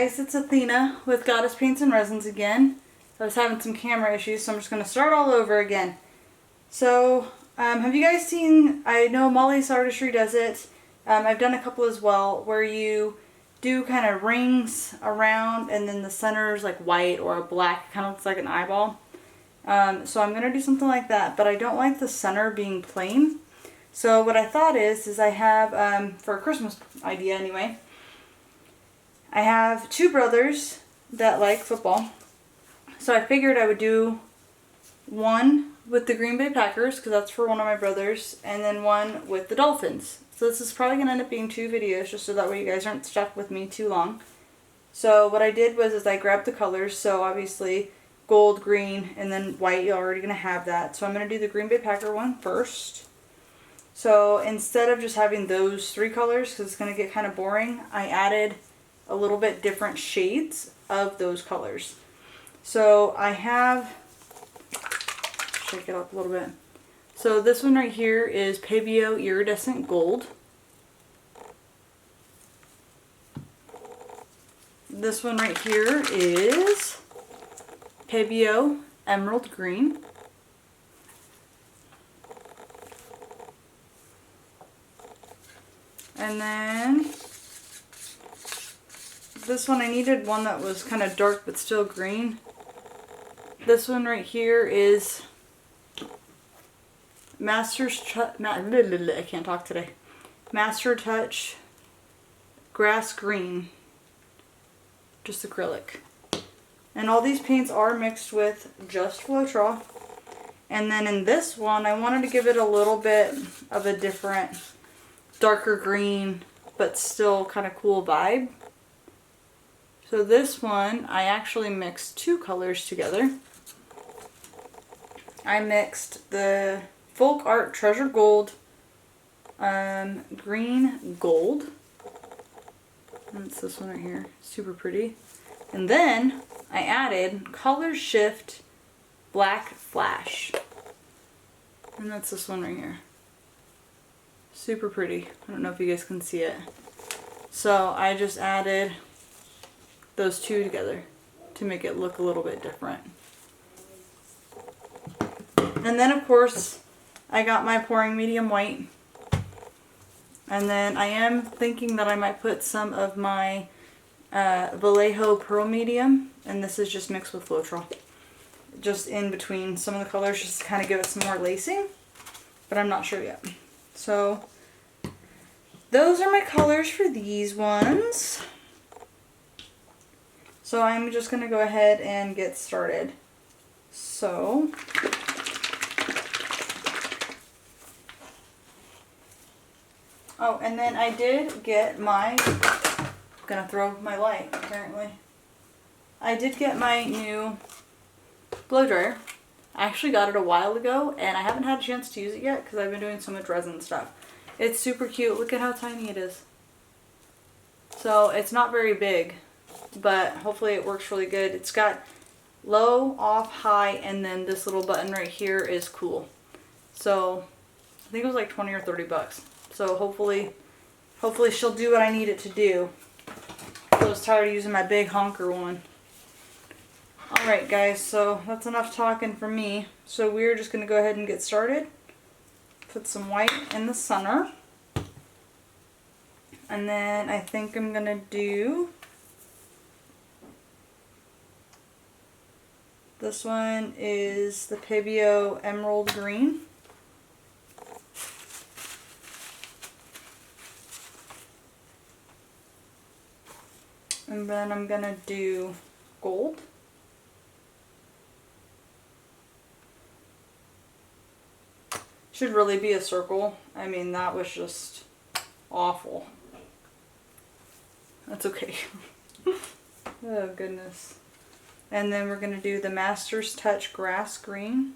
guys, it's Athena with Goddess Paints and Resins again. I was having some camera issues, so I'm just going to start all over again. So, have you guys seen, I know Molly's Artistry does it, I've done a couple as well, where you do kind of rings around and then the center is like white or a black, it kind of looks like an eyeball. So I'm going to do something like that, but I don't like the center being plain. So what I thought is I have, for a Christmas idea anyway, I have two brothers that like football. So I figured I would do one with the Green Bay Packers, because that's for one of my brothers, and then one with the Dolphins. So this is probably going to end up being two videos, just so that way you guys aren't stuck with me too long. So what I did was I grabbed the colors, so obviously gold, green, and then white. You're already going to have that. So I'm going to do the Green Bay Packer one first. So instead of just having those three colors, because it's going to get kind of boring, I added a little bit different shades of those colors. So I have, shake it up a little bit. So this one right here is Pebeo Iridescent Gold. This one right here is Pebeo Emerald Green. And then this one, I needed one that was kind of dark but still green. This one right here is I can't talk today. Master Touch Grass Green. Just acrylic. And all these paints are mixed with just Floetrol. And then in this one, I wanted to give it a little bit of a different darker green, but still kind of cool vibe. So this one, I actually mixed two colors together. I mixed the Folk Art Treasure Gold, Green Gold. That's this one right here, super pretty. And then I added Color Shift Black Flash. And that's this one right here. Super pretty. I don't know if you guys can see it. So I just added those two together to make it look a little bit different. And then of course I got my pouring medium white. And then I am thinking that I might put some of my Vallejo Pearl Medium, and this is just mixed with Floetrol. Just in between some of the colors, just to kind of give it some more lacing. But I'm not sure yet. So those are my colors for these ones. So I'm just going to go ahead and get started. So oh, and then I did get my, I'm going to throw my light apparently. I did get my new blow dryer. I actually got it a while ago and I haven't had a chance to use it yet because I've been doing so much resin stuff. It's super cute. Look at how tiny it is. So it's not very big, but hopefully it works really good. It's got low, off, high, and then this little button right here is cool. So I think it was like 20 or 30 bucks. So hopefully she'll do what I need it to do. I was tired of using my big honker one. Alright guys, so that's enough talking for me. So we're just going to go ahead and get started. Put some white in the center. And then I think I'm going to do this one is the Pebeo Emerald Green. And then I'm going to do gold. Should really be a circle. I mean, that was just awful. That's okay. Oh, goodness. And then we're going to do the Master's Touch Grass Green.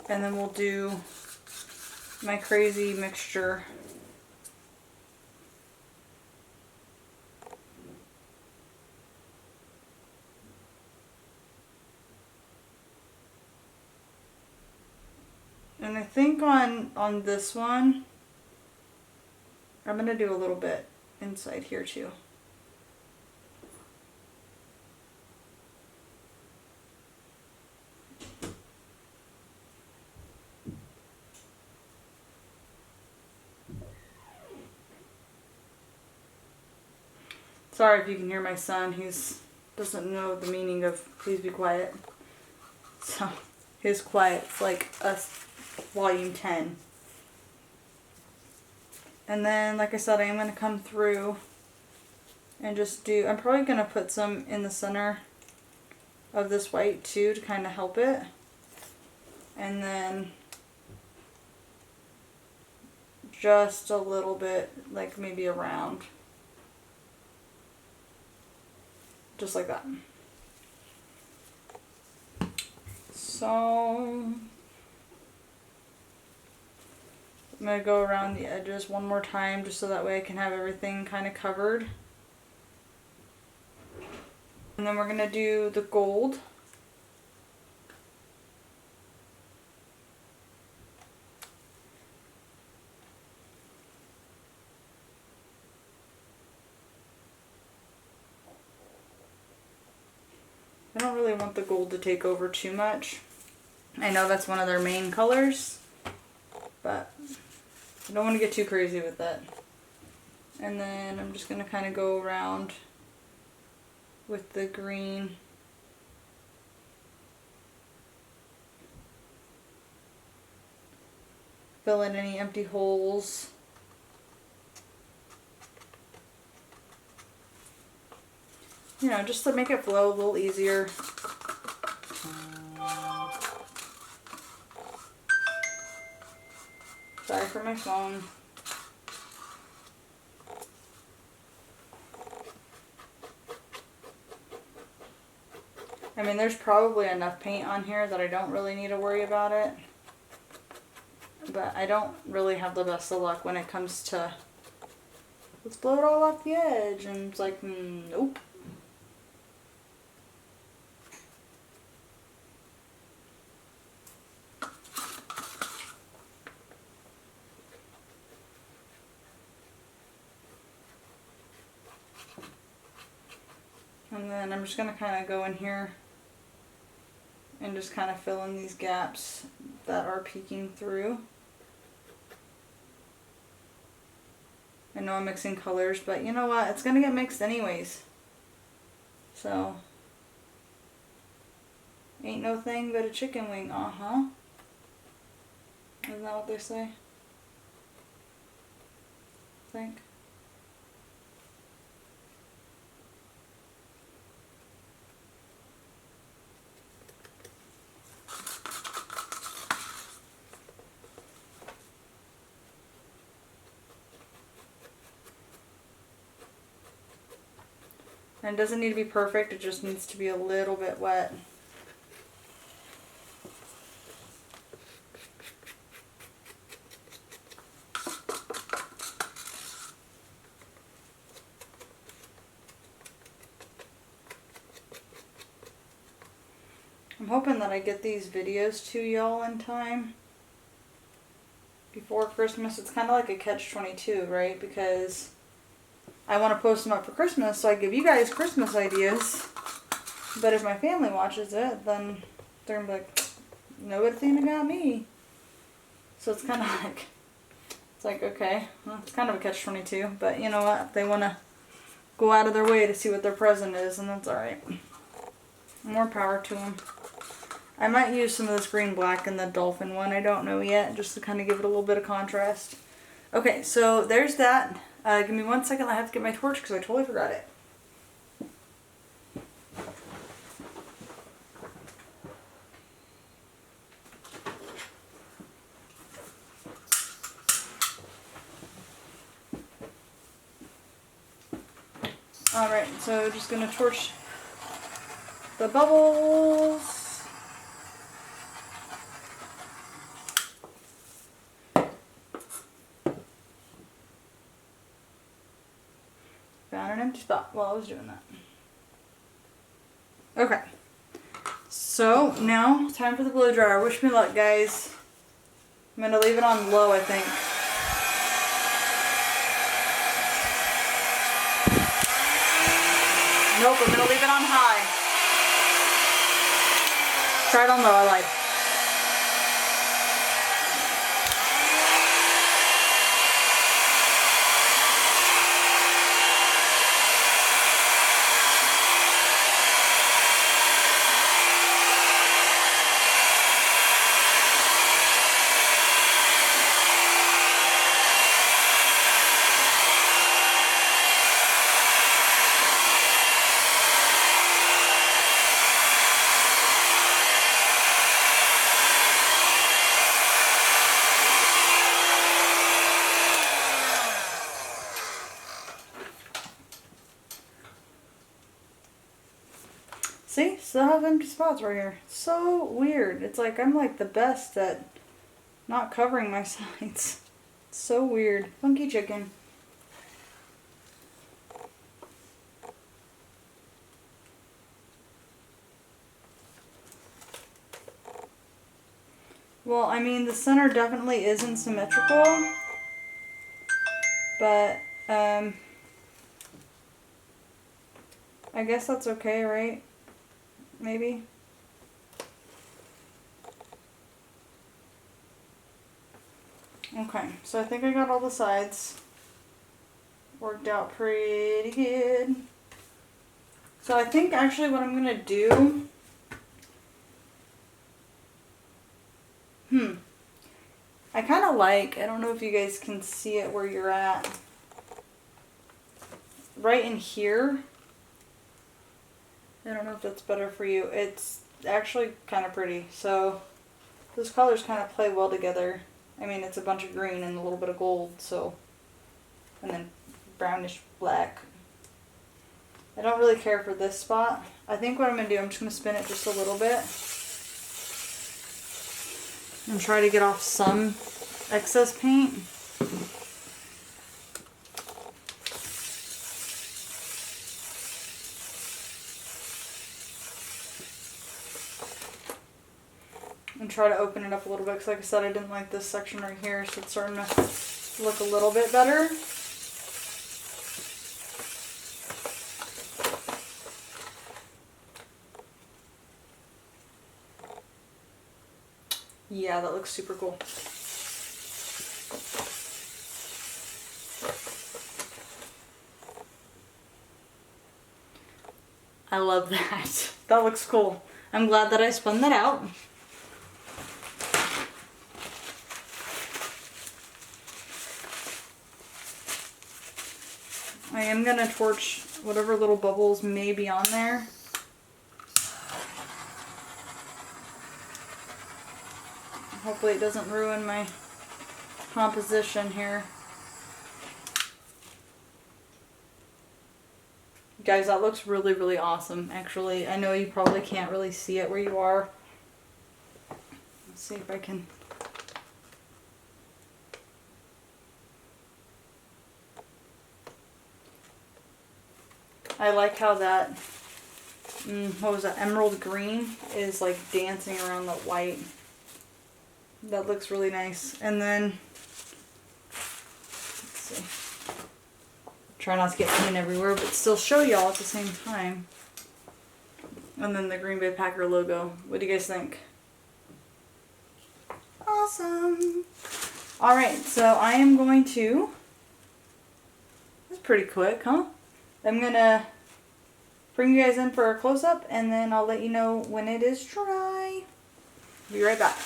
And then we'll do my crazy mixture And I think on this one, I'm going to do a little bit inside here too. Sorry if you can hear my son. He's doesn't know the meaning of please be quiet. So his quiet's like us volume 10. And then, like I said, I am going to come through and just do, I'm probably going to put some in the center of this white too to kind of help it. And then just a little bit, like maybe around. Just like that. So I'm going to go around the edges one more time just so that way I can have everything kind of covered. And then we're going to do the gold. I don't really want the gold to take over too much. I know that's one of their main colors, but I don't want to get too crazy with it. And then I'm just going to kind of go around with the green. Fill in any empty holes. You know, just to make it flow a little easier. Sorry for my phone. I mean, there's probably enough paint on here that I don't really need to worry about it. But I don't really have the best of luck when it comes to, let's blow it all off the edge. And it's like, nope. And then I'm just going to kind of go in here and just kind of fill in these gaps that are peeking through. I know I'm mixing colors, but you know what? It's going to get mixed anyways. So, ain't no thing but a chicken wing, uh-huh. Isn't that what they say? I think. And it doesn't need to be perfect, it just needs to be a little bit wet. I'm hoping that I get these videos to y'all in time before Christmas. It's kind of like a catch-22, right? Because I want to post them up for Christmas, so I give you guys Christmas ideas. But if my family watches it, then they're going to be like, no, Athena got me. So it's kind of like, it's like, okay, well, it's kind of a catch-22. But you know what? If they want to go out of their way to see what their present is, and that's alright. More power to them. I might use some of this green black in the dolphin one. I don't know yet, just to kind of give it a little bit of contrast. Okay, so there's that. Give me 1 second. I have to get my torch because I totally forgot it. Alright, so just going to torch the bubbles. Found an empty spot while I was doing that. Okay. So now, time for the blow dryer. Wish me luck, guys. I'm going to leave it on low, I think. Nope, I'm going to leave it on high. Try it on low, I lied. See, still have empty spots right here. So weird. It's like I'm like the best at not covering my sides. So weird. Funky chicken. Well, I mean, the center definitely isn't symmetrical, but I guess that's okay, right? Maybe. Okay, so I think I got all the sides worked out pretty good. So I think actually what I'm gonna do, I kind of like, I don't know if you guys can see it where you're at, right in here. I don't know if that's better for you. It's actually kind of pretty. So those colors kind of play well together. I mean, it's a bunch of green and a little bit of gold, so, and then brownish black. I don't really care for this spot. I think what I'm going to do, I'm just going to spin it just a little bit and try to get off some excess paint. And try to open it up a little bit, because like I said, I didn't like this section right here, so it's starting to look a little bit better. Yeah, that looks super cool. I love that. That looks cool. I'm glad that I spun that out. I am going to torch whatever little bubbles may be on there. Hopefully it doesn't ruin my composition here. Guys, that looks really, really awesome, actually. I know you probably can't really see it where you are. Let's see if I can... I like how that, what was that, emerald green is like dancing around the white. That looks really nice. And then, let's see. Try not to get paint everywhere, but still show y'all at the same time. And then the Green Bay Packer logo. What do you guys think? Awesome. Alright, so I am going to, that's pretty quick, huh? I'm going to bring you guys in for a close-up, and then I'll let you know when it is dry. Be right back.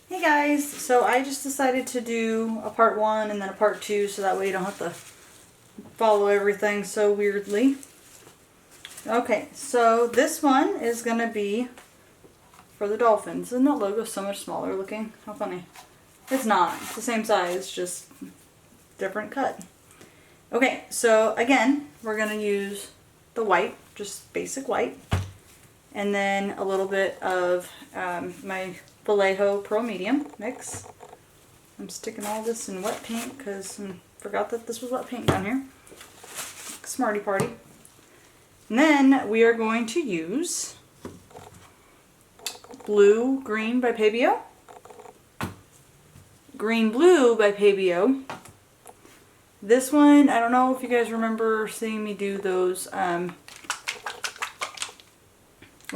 Hey guys, so I just decided to do a part 1 and then a part 2, so that way you don't have to follow everything so weirdly. Okay, so this one is going to be for the Dolphins. Isn't that logo so much smaller looking? How funny. It's not. It's the same size, just different cut. Okay, so again, we're going to use the white, just basic white, and then a little bit of my Vallejo Pro Medium mix. I'm sticking all this in wet paint because I forgot that this was wet paint down here. Smarty party. And then we are going to use Blue Green by Pebeo. Green Blue by Pebeo. This one, I don't know if you guys remember seeing me do those when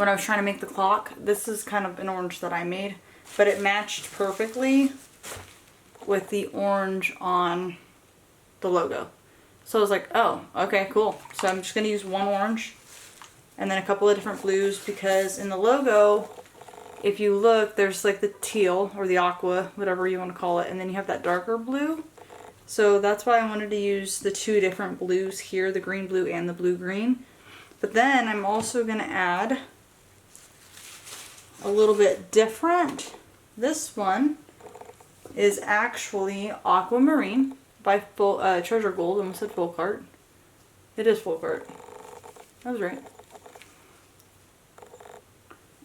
I was trying to make the clock. This is kind of an orange that I made, but it matched perfectly with the orange on the logo. So I was like, oh, okay, cool. So I'm just going to use one orange and then a couple of different blues, because in the logo, if you look, there's like the teal or the aqua, whatever you want to call it, and then you have that darker blue. So that's why I wanted to use the two different blues here, the green blue and the blue green. But then I'm also going to add a little bit different. This one is actually Aquamarine by Treasure Gold. I almost said Full Cart. It is Full Cart. I was right.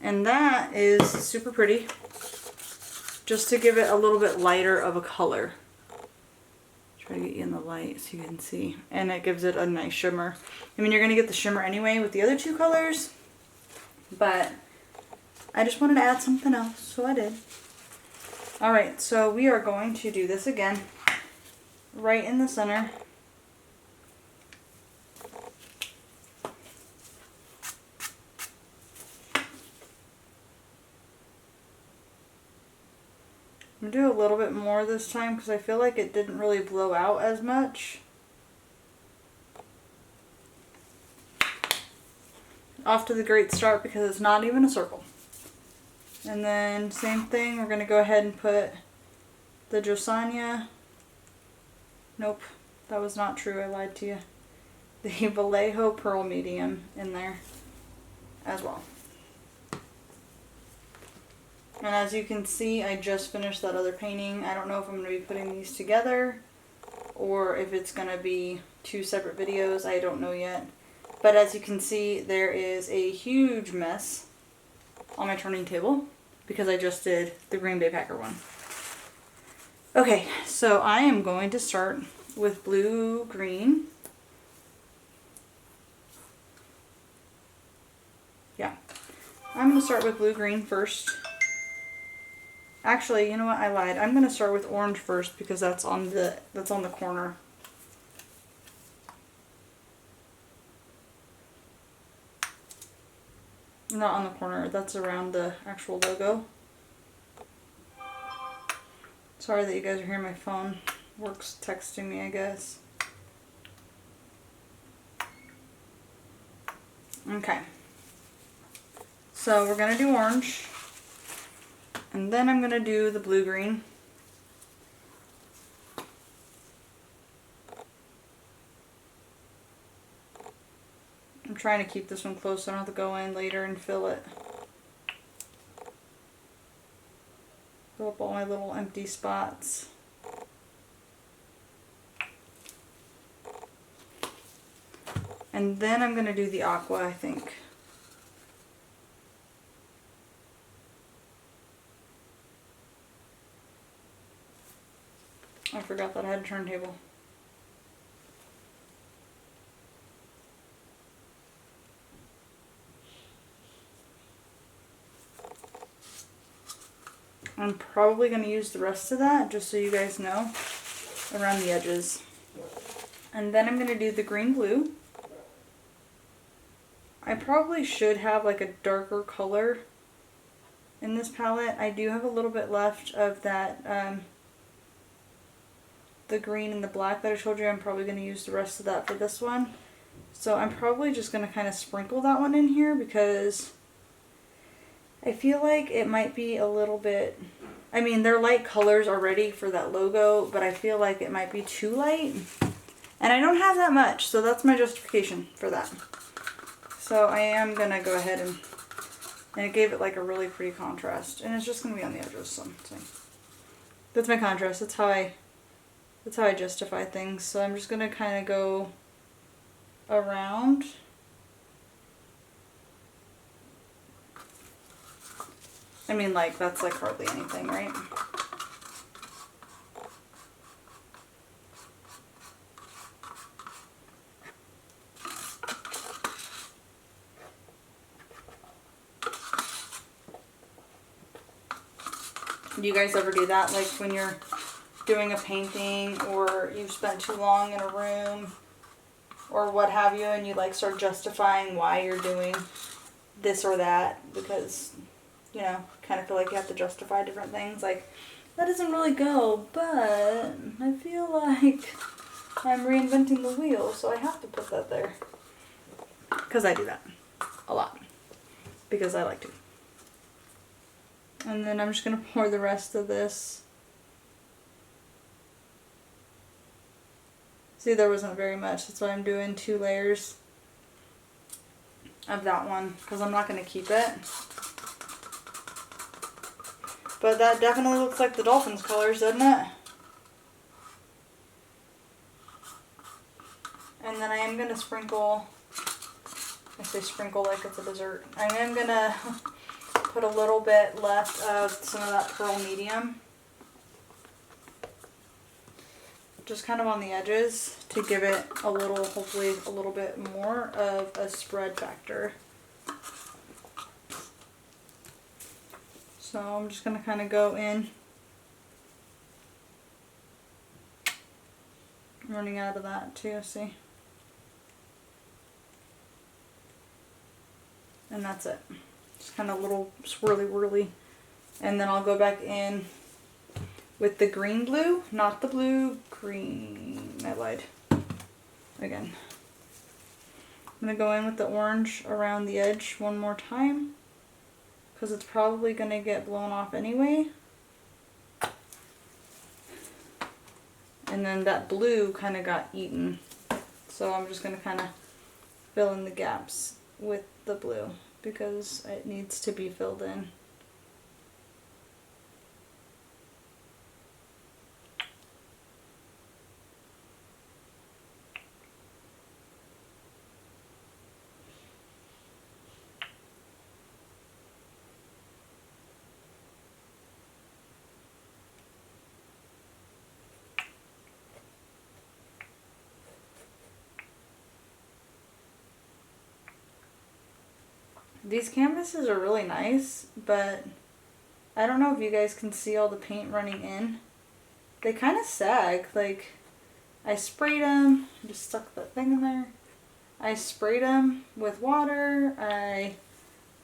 And that is super pretty, just to give it a little bit lighter of a color. Try to get you in the light so you can see. And it gives it a nice shimmer. I mean, you're going to get the shimmer anyway with the other two colors, but I just wanted to add something else, so I did. Alright, so we are going to do this again, right in the center. I'm going to do a little bit more this time because I feel like it didn't really blow out as much. Off to the great start because it's not even a circle. And then same thing, we're going to go ahead and put the Josania. Nope, that was not true, I lied to you. The Vallejo Pearl Medium in there as well. And as you can see, I just finished that other painting. I don't know if I'm going to be putting these together or if it's going to be two separate videos. I don't know yet. But as you can see, there is a huge mess on my turning table because I just did the Green Bay Packer one. Okay, so I am going to start with blue-green. Yeah, I'm going to start with blue-green first. Actually, you know what? I lied. I'm going to start with orange first because that's on the corner. Not on the corner. That's around the actual logo. Sorry that you guys are hearing my phone. Work's texting me, I guess. Okay. So we're going to do orange. And then I'm going to do the blue-green. I'm trying to keep this one close so I don't have to go in later and fill it. Fill up all my little empty spots. And then I'm going to do the aqua, I think. I forgot that I had a turntable. I'm probably going to use the rest of that, just so you guys know, around the edges. And then I'm going to do the green-blue. I probably should have like a darker color in this palette. I do have a little bit left of that, the green and the black that I told you. I'm probably going to use the rest of that for this one. So I'm probably just going to kind of sprinkle that one in here because I feel like it might be a little bit, I mean, they're light colors already for that logo, but I feel like it might be too light. And I don't have that much, so that's my justification for that. So I am going to go ahead and it gave it like a really pretty contrast. And it's just going to be on the edges. So that's my contrast. That's how I justify things. So I'm just going to kind of go around. I mean, like, that's like hardly anything, right? Do you guys ever do that? Like when you're doing a painting or you've spent too long in a room or what have you, and you like start justifying why you're doing this or that because, you know, kind of feel like you have to justify different things. Like, that doesn't really go, but I feel like I'm reinventing the wheel, so I have to put that there. Because I do that a lot. Because I like to. And then I'm just going to pour the rest of this. See, there wasn't very much. That's why I'm doing 2 layers of that one. Because I'm not going to keep it. But that definitely looks like the Dolphins colors, doesn't it? And then I am going to sprinkle, I say sprinkle like it's a dessert. I am going to put a little bit left of some of that pearl medium. Just kind of on the edges to give it a little, hopefully a little bit more of a spread factor. So I'm just going to kind of go in. I'm running out of that too, see? And that's it. Just kind of little swirly whirly. And then I'll go back in with the green blue, not the blue green. I lied. Again. I'm going to go in with the orange around the edge one more time. Because it's probably going to get blown off anyway. And then that blue kind of got eaten. So I'm just going to kind of fill in the gaps with the blue because it needs to be filled in. These canvases are really nice, but I don't know if you guys can see all the paint running in. They kind of sag. Like, I sprayed them, just stuck that thing in there. I sprayed them with water. I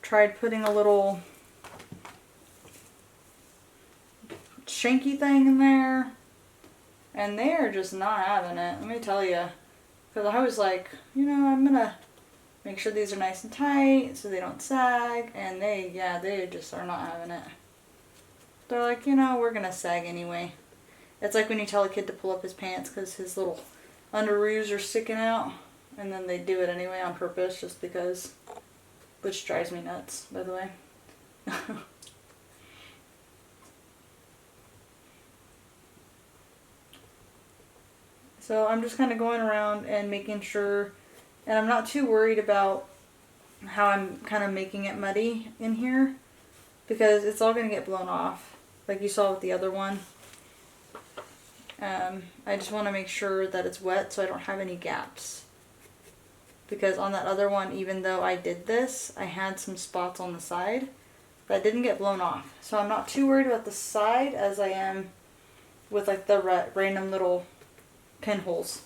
tried putting a little shanky thing in there, and they are just not having it, let me tell you. Because I was like, you know, I'm gonna make sure these are nice and tight so they don't sag, and they just are not having it. They're like, you know, we're gonna sag anyway. It's like when you tell a kid to pull up his pants because his little underoos are sticking out, and then they do it anyway on purpose just because, which drives me nuts, by the way. So I'm just kind of going around and making sure, and I'm not too worried about how I'm kind of making it muddy in here because it's all going to get blown off like you saw with the other one. I just want to make sure that it's wet so I don't have any gaps. Because on that other one, even though I did this, I had some spots on the side that didn't get blown off. So I'm not too worried about the side as I am with like the random little pinholes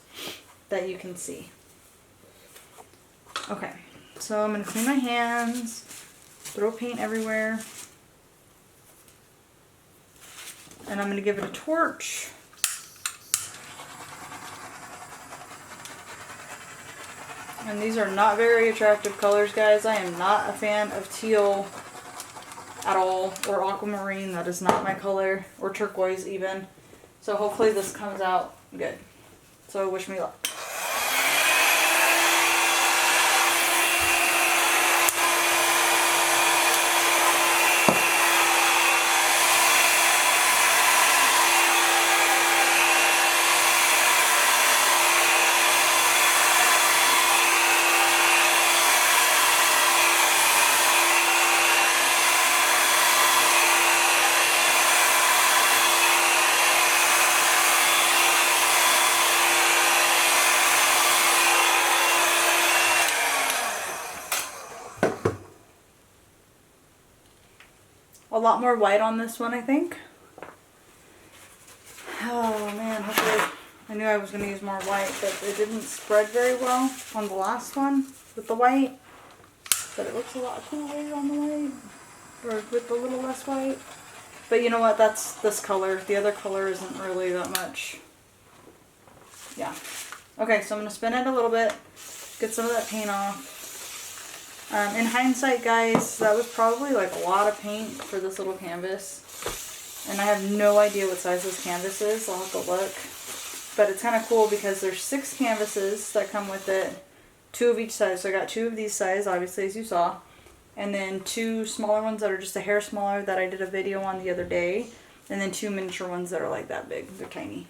that you can see. Okay, so I'm going to clean my hands, throw paint everywhere, and I'm going to give it a torch. And these are not very attractive colors, guys. I am not a fan of teal at all, or aquamarine. That is not my color, or turquoise even. So hopefully this comes out good. So wish me luck. A lot more white on this one, I think. Oh man, hopefully, I knew I was going to use more white, but it didn't spread very well on the last one with the white. But it looks a lot cooler on the white, or with a little less white. But you know what, that's this color. The other color isn't really that much. Yeah. Okay, so I'm going to spin it a little bit, get some of that paint off. In hindsight, guys, that was probably like a lot of paint for this little canvas. And I have no idea what size this canvas is. I'll have to look. But it's kind of cool because there's 6 canvases that come with it. 2 of each size. So I got 2 of these size, obviously, as you saw. And then 2 smaller ones that are just a hair smaller that I did a video on the other day. And then 2 miniature ones that are like that big. They're tiny.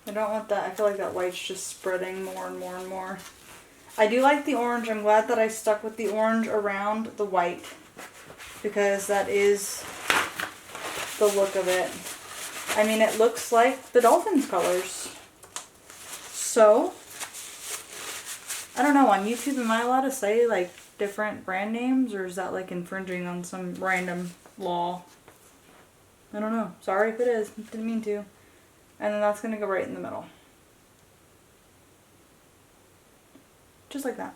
I don't want that. I feel like that white's just spreading more and more and more. I do like the orange. I'm glad that I stuck with the orange around the white, because that is the look of it. I mean, it looks like the Dolphins colors. So, I don't know, on YouTube, am I allowed to say like different brand names, or is that like infringing on some random law? I don't know. Sorry if it is. Didn't mean to. And then that's going to go right in the middle. Just like that.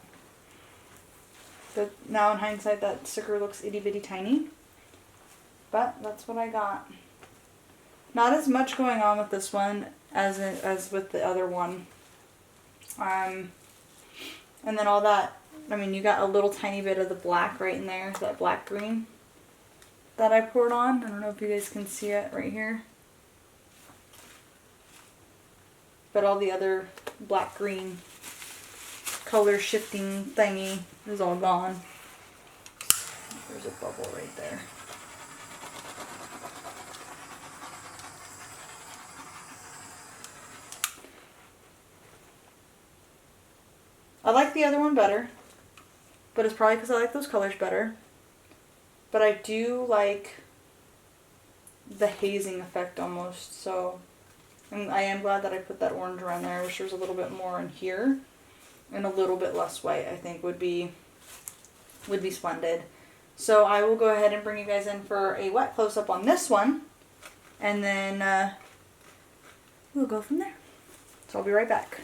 But now in hindsight, that sticker looks itty bitty tiny. But that's what I got. Not as much going on with this one as with the other one. And then all that, I mean, you got a little tiny bit of the black right in there, that black green that I poured on. I don't know if you guys can see it right here. But all the other black green color shifting thingy is all gone. There's a bubble right there. I like the other one better, but it's probably because I like those colors better. But I do like the hazing effect almost, so I am glad that I put that orange around there. I wish there was a little bit more in here, and a little bit less white, I think would be splendid. So I will go ahead and bring you guys in for a wet close-up on this one, and then we'll go from there. So I'll be right back.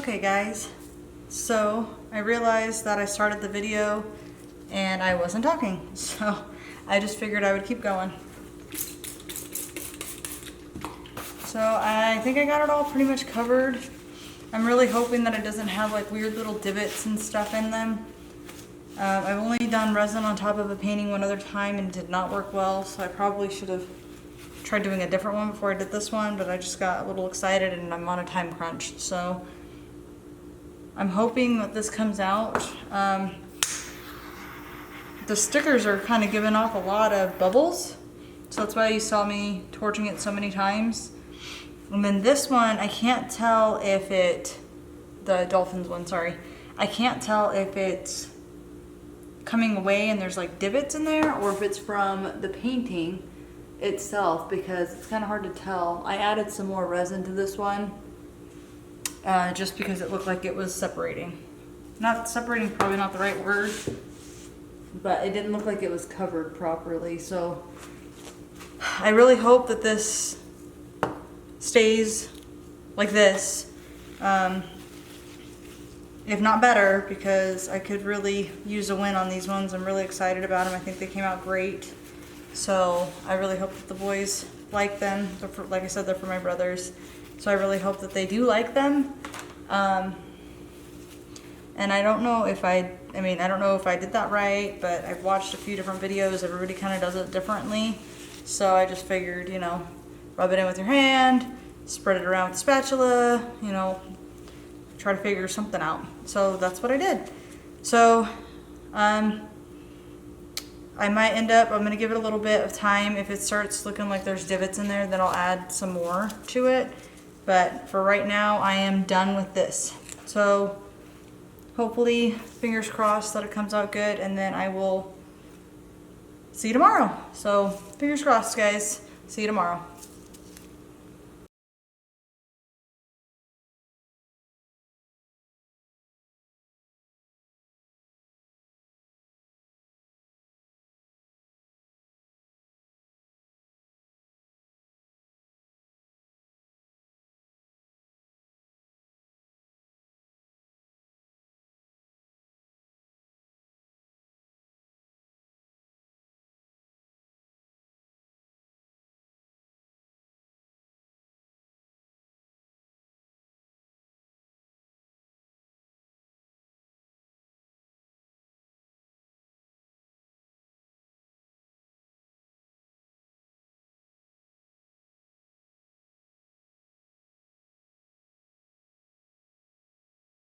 Okay guys, so I realized that I started the video and I wasn't talking, so I just figured I would keep going. So I think I got it all pretty much covered. I'm really hoping that it doesn't have like weird little divots and stuff in them. I've only done resin on top of a painting one other time and it did not work well, so I probably should have tried doing a different one before I did this one, but I just got a little excited and I'm on a time crunch, so I'm hoping that this comes out. The stickers are kind of giving off a lot of bubbles, so that's why you saw me torching it so many times. And then this one, I can't tell if the Dolphins one, sorry, I can't tell if it's coming away and there's like divots in there or if it's from the painting itself, because it's kind of hard to tell. I added some more resin to this one just because it looked like it was separating. Not separating, probably not the right word, but it didn't look like it was covered properly. So I really hope that this stays like this, if not better, because I could really use a win on these ones. I'm really excited about them. I think they came out great. So I really hope that the boys like them. Like I said, they're for my brothers. So I really hope that they do like them. And I don't know if I don't know if I did that right, but I've watched a few different videos. Everybody kind of does it differently. So I just figured, you know, rub it in with your hand, spread it around with a spatula, you know, try to figure something out. So that's what I did. So, I might end up, I'm going to give it a little bit of time. If it starts looking like there's divots in there, then I'll add some more to it. But for right now, I am done with this. So hopefully, fingers crossed that it comes out good, and then I will see you tomorrow. So fingers crossed, guys. See you tomorrow.